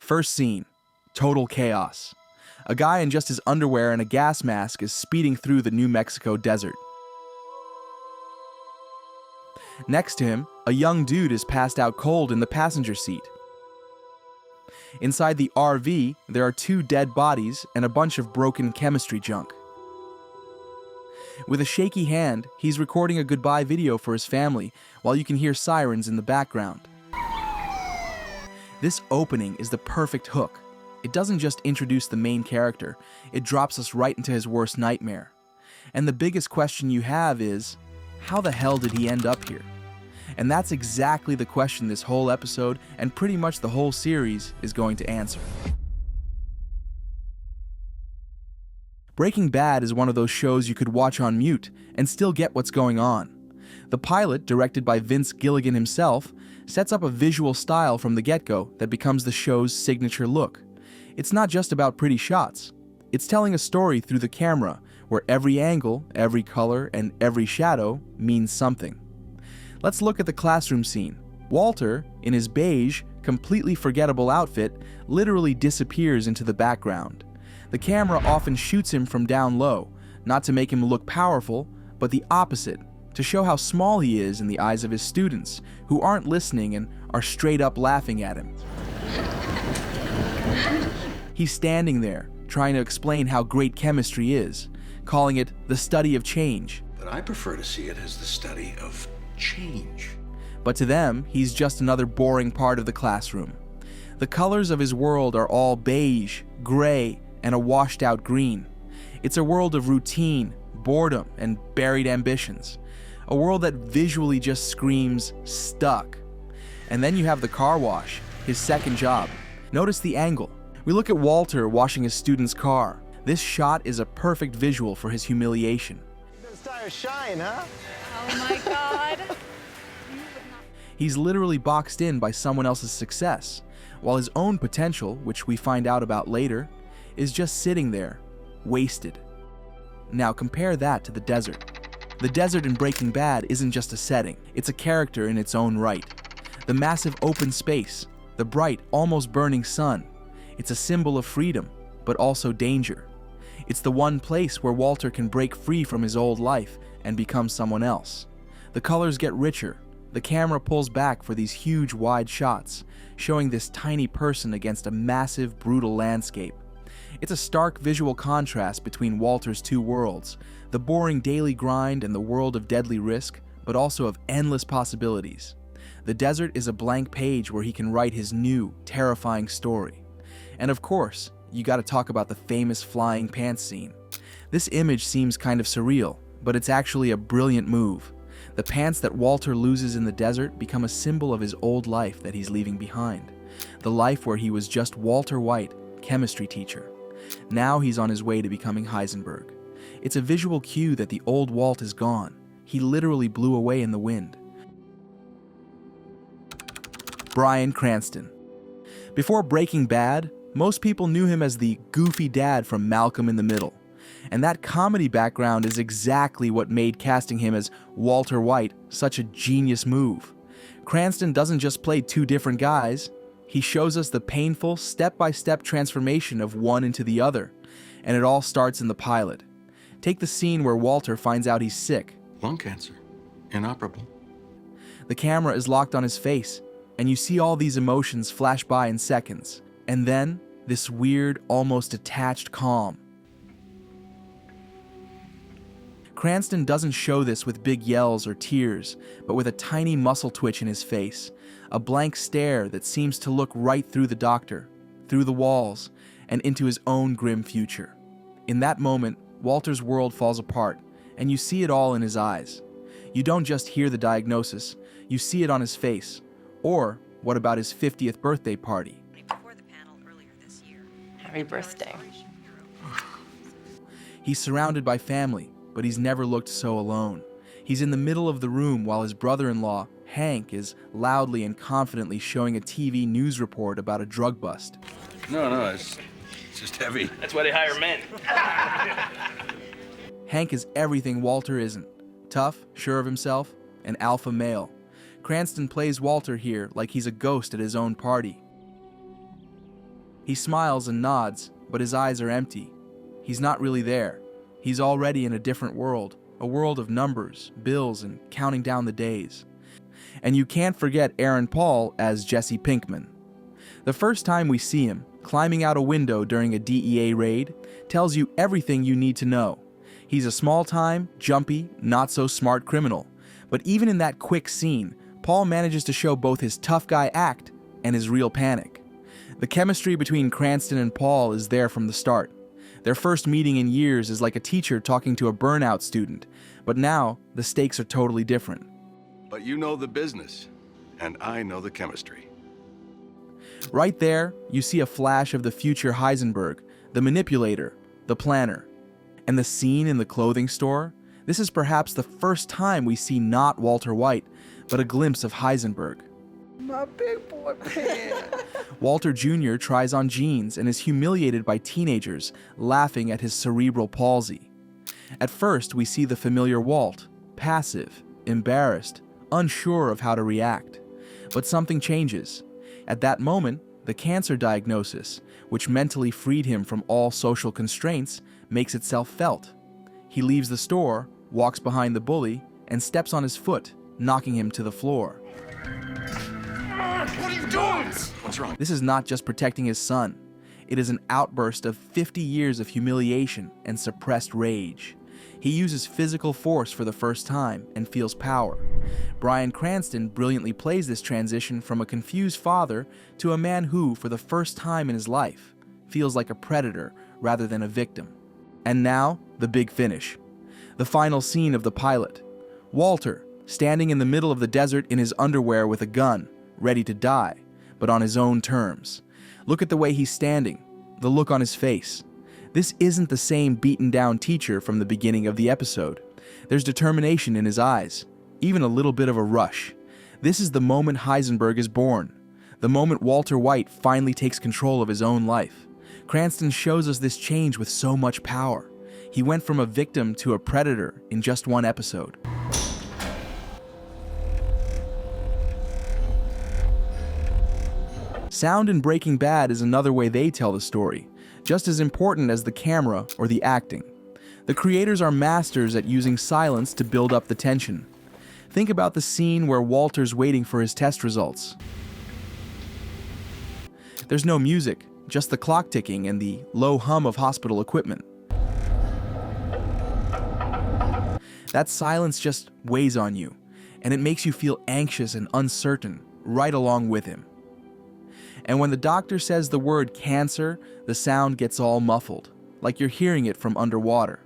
First scene, total chaos. A guy in just his underwear and a gas mask is speeding through the New Mexico desert. Next to him, a young dude is passed out cold in the passenger seat. Inside the RV, there are 2 dead bodies and a bunch of broken chemistry junk. With a shaky hand, he's recording a goodbye video for his family while you can hear sirens in the background. This opening is the perfect hook. It doesn't just introduce the main character, it drops us right into his worst nightmare. And the biggest question you have is, how the hell did he end up here? And that's exactly the question this whole episode, and pretty much the whole series, is going to answer. Breaking Bad is one of those shows you could watch on mute and still get what's going on. The pilot, directed by Vince Gilligan himself, sets up a visual style from the get-go that becomes the show's signature look. It's not just about pretty shots. It's telling a story through the camera, where every angle, every color, and every shadow means something. Let's look at the classroom scene. Walter, in his beige, completely forgettable outfit, literally disappears into the background. The camera often shoots him from down low, not to make him look powerful, but the opposite, to show how small he is in the eyes of his students, who aren't listening and are straight up laughing at him. He's standing there, trying to explain how great chemistry is, calling it the study of change. But I prefer to see it as the study of change. But to them, he's just another boring part of the classroom. The colors of his world are all beige, gray, and a washed-out green. It's a world of routine, boredom, and buried ambitions. A world that visually just screams, stuck. And then you have the car wash, his second job. Notice the angle. We look at Walter washing his student's car. This shot is a perfect visual for his humiliation. Those tires shine, huh? Oh my God. He's literally boxed in by someone else's success, while his own potential, which we find out about later, is just sitting there, wasted. Now compare that to the desert. The desert in Breaking Bad isn't just a setting, it's a character in its own right. The massive open space, the bright, almost burning sun, it's a symbol of freedom, but also danger. It's the one place where Walter can break free from his old life and become someone else. The colors get richer. The camera pulls back for these huge, wide shots, showing this tiny person against a massive, brutal landscape. It's a stark visual contrast between Walter's 2 worlds, the boring daily grind and the world of deadly risk, but also of endless possibilities. The desert is a blank page where he can write his new, terrifying story. And of course, you gotta talk about the famous flying pants scene. This image seems kind of surreal, but it's actually a brilliant move. The pants that Walter loses in the desert become a symbol of his old life that he's leaving behind. The life where he was just Walter White, chemistry teacher. Now he's on his way to becoming Heisenberg. It's a visual cue that the old Walt is gone. He literally blew away in the wind. Bryan Cranston. Before Breaking Bad, most people knew him as the goofy dad from Malcolm in the Middle. And that comedy background is exactly what made casting him as Walter White such a genius move. Cranston doesn't just play 2 different guys, he shows us the painful, step-by-step transformation of one into the other, and it all starts in the pilot. Take the scene where Walter finds out he's sick. Lung cancer. Inoperable. The camera is locked on his face, and you see all these emotions flash by in seconds, and then this weird, almost detached calm. Cranston doesn't show this with big yells or tears, but with a tiny muscle twitch in his face, a blank stare that seems to look right through the doctor, through the walls, and into his own grim future. In that moment, Walter's world falls apart, and you see it all in his eyes. You don't just hear the diagnosis, you see it on his face. Or, what about his 50th birthday party? Before the panel earlier this year. Happy birthday. He's surrounded by family, but he's never looked so alone. He's in the middle of the room while his brother-in-law, Hank, is loudly and confidently showing a TV news report about a drug bust. No, it's just heavy. That's why they hire men. Hank is everything Walter isn't. Tough, sure of himself, an alpha male. Cranston plays Walter here like he's a ghost at his own party. He smiles and nods, but his eyes are empty. He's not really there. He's already in a different world, a world of numbers, bills, and counting down the days. And you can't forget Aaron Paul as Jesse Pinkman. The first time we see him, climbing out a window during a DEA raid, tells you everything you need to know. He's a small-time, jumpy, not-so-smart criminal. But even in that quick scene, Paul manages to show both his tough guy act and his real panic. The chemistry between Cranston and Paul is there from the start. Their first meeting in years is like a teacher talking to a burnout student, but now the stakes are totally different. But you know the business, and I know the chemistry. Right there, you see a flash of the future Heisenberg, the manipulator, the planner. And the scene in the clothing store, this is perhaps the first time we see not Walter White, but a glimpse of Heisenberg. My big boy pants. Walter Jr. tries on jeans and is humiliated by teenagers, laughing at his cerebral palsy. At first, we see the familiar Walt, passive, embarrassed, unsure of how to react. But something changes. At that moment, the cancer diagnosis, which mentally freed him from all social constraints, makes itself felt. He leaves the store, walks behind the bully, and steps on his foot, knocking him to the floor. What are you doing? What's wrong? This is not just protecting his son. It is an outburst of 50 years of humiliation and suppressed rage. He uses physical force for the first time and feels power. Bryan Cranston brilliantly plays this transition from a confused father to a man who, for the first time in his life, feels like a predator rather than a victim. And now, the big finish. The final scene of the pilot. Walter, standing in the middle of the desert in his underwear with a gun, ready to die, but on his own terms. Look at the way he's standing, the look on his face. This isn't the same beaten-down teacher from the beginning of the episode. There's determination in his eyes, even a little bit of a rush. This is the moment Heisenberg is born, the moment Walter White finally takes control of his own life. Cranston shows us this change with so much power. He went from a victim to a predator in just one episode. Sound in Breaking Bad is another way they tell the story, just as important as the camera or the acting. The creators are masters at using silence to build up the tension. Think about the scene where Walter's waiting for his test results. There's no music, just the clock ticking and the low hum of hospital equipment. That silence just weighs on you, and it makes you feel anxious and uncertain right along with him. And when the doctor says the word cancer, the sound gets all muffled, like you're hearing it from underwater.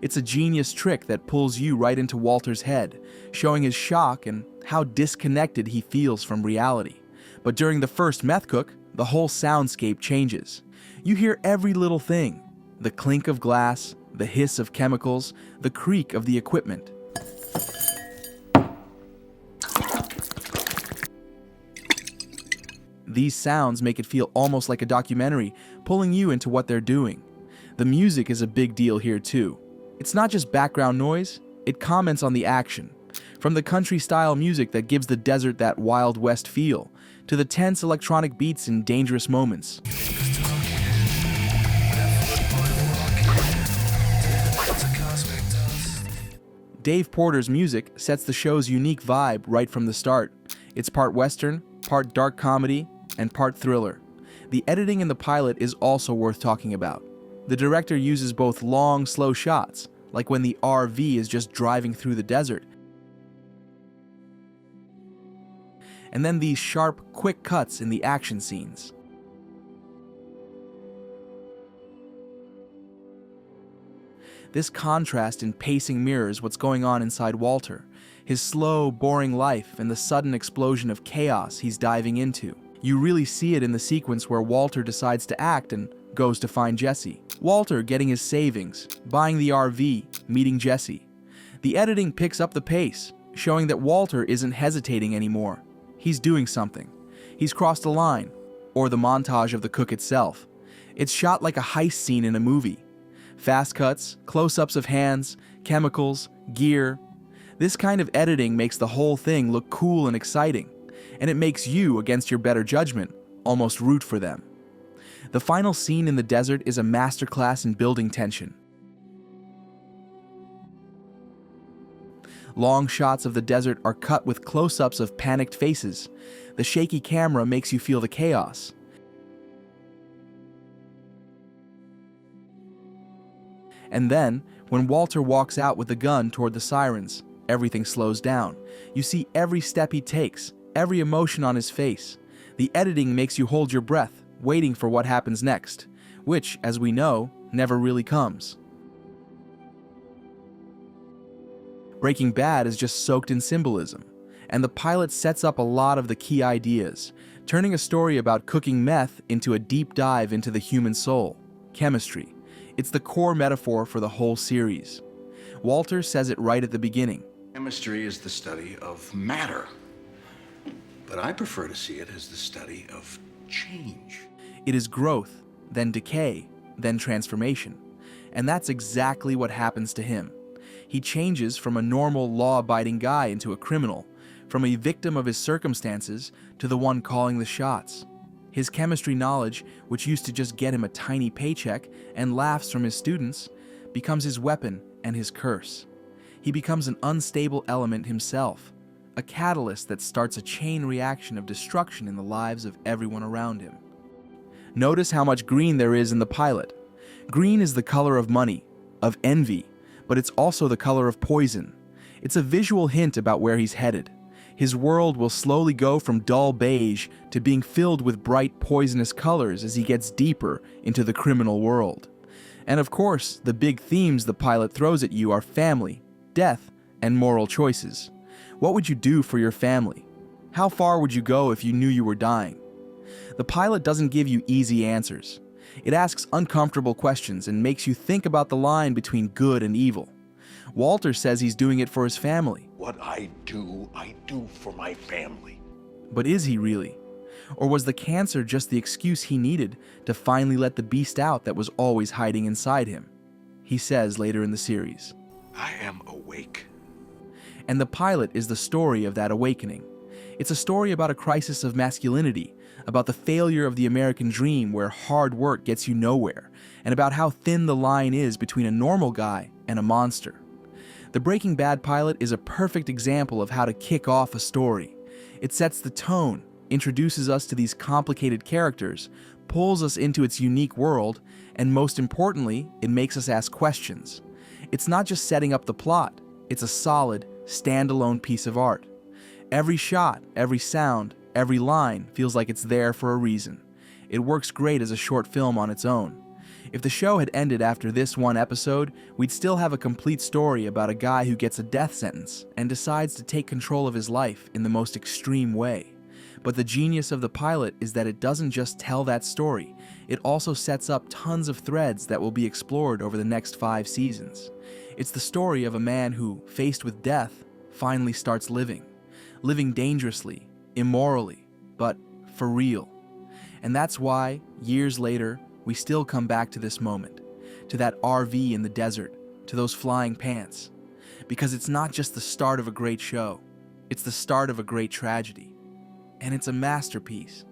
It's a genius trick that pulls you right into Walter's head, showing his shock and how disconnected he feels from reality. But during the first meth cook, the whole soundscape changes. You hear every little thing: the clink of glass, the hiss of chemicals, the creak of the equipment. These sounds make it feel almost like a documentary, pulling you into what they're doing. The music is a big deal here too. It's not just background noise, it comments on the action. From the country-style music that gives the desert that Wild West feel, to the tense electronic beats in dangerous moments. Dave Porter's music sets the show's unique vibe right from the start. It's part Western, part dark comedy, and part thriller. The editing in the pilot is also worth talking about. The director uses both long, slow shots, like when the RV is just driving through the desert, and then these sharp, quick cuts in the action scenes. This contrast in pacing mirrors what's going on inside Walter, his slow, boring life and the sudden explosion of chaos he's diving into. You really see it in the sequence where Walter decides to act and goes to find Jesse. Walter getting his savings, buying the RV, meeting Jesse. The editing picks up the pace, showing that Walter isn't hesitating anymore. He's doing something. He's crossed a line, or the montage of the cook itself. It's shot like a heist scene in a movie. Fast cuts, close-ups of hands, chemicals, gear. This kind of editing makes the whole thing look cool and exciting, and it makes you, against your better judgment, almost root for them. The final scene in the desert is a masterclass in building tension. Long shots of the desert are cut with close-ups of panicked faces. The shaky camera makes you feel the chaos. And then, when Walter walks out with the gun toward the sirens, everything slows down. You see every step he takes, every emotion on his face. The editing makes you hold your breath, waiting for what happens next, which, as we know, never really comes. Breaking Bad is just soaked in symbolism, and the pilot sets up a lot of the key ideas, turning a story about cooking meth into a deep dive into the human soul, chemistry. It's the core metaphor for the whole series. Walter says it right at the beginning. Chemistry is the study of matter, but I prefer to see it as the study of change. It is growth, then decay, then transformation. And that's exactly what happens to him. He changes from a normal, law-abiding guy into a criminal, from a victim of his circumstances to the one calling the shots. His chemistry knowledge, which used to just get him a tiny paycheck and laughs from his students, becomes his weapon and his curse. He becomes an unstable element himself, a catalyst that starts a chain reaction of destruction in the lives of everyone around him. Notice how much green there is in the pilot. Green is the color of money, of envy, but it's also the color of poison. It's a visual hint about where he's headed. His world will slowly go from dull beige to being filled with bright poisonous colors as he gets deeper into the criminal world. And of course, the big themes the pilot throws at you are family, death, and moral choices. What would you do for your family? How far would you go if you knew you were dying? The pilot doesn't give you easy answers. It asks uncomfortable questions and makes you think about the line between good and evil. Walter says he's doing it for his family. What I do for my family. But is he really? Or was the cancer just the excuse he needed to finally let the beast out that was always hiding inside him? He says later in the series. I am awake. And the pilot is the story of that awakening. It's a story about a crisis of masculinity, about the failure of the American dream where hard work gets you nowhere, and about how thin the line is between a normal guy and a monster. The Breaking Bad pilot is a perfect example of how to kick off a story. It sets the tone, introduces us to these complicated characters, pulls us into its unique world, and most importantly, it makes us ask questions. It's not just setting up the plot, it's a solid, standalone piece of art. Every shot, every sound, every line feels like it's there for a reason. It works great as a short film on its own. If the show had ended after this one episode, we'd still have a complete story about a guy who gets a death sentence and decides to take control of his life in the most extreme way. But the genius of the pilot is that it doesn't just tell that story, it also sets up tons of threads that will be explored over the next 5 seasons. It's the story of a man who, faced with death, finally starts living dangerously, immorally, but for real. And that's why, years later, we still come back to this moment, to that RV in the desert, to those flying pants. Because it's not just the start of a great show, it's the start of a great tragedy. And it's a masterpiece.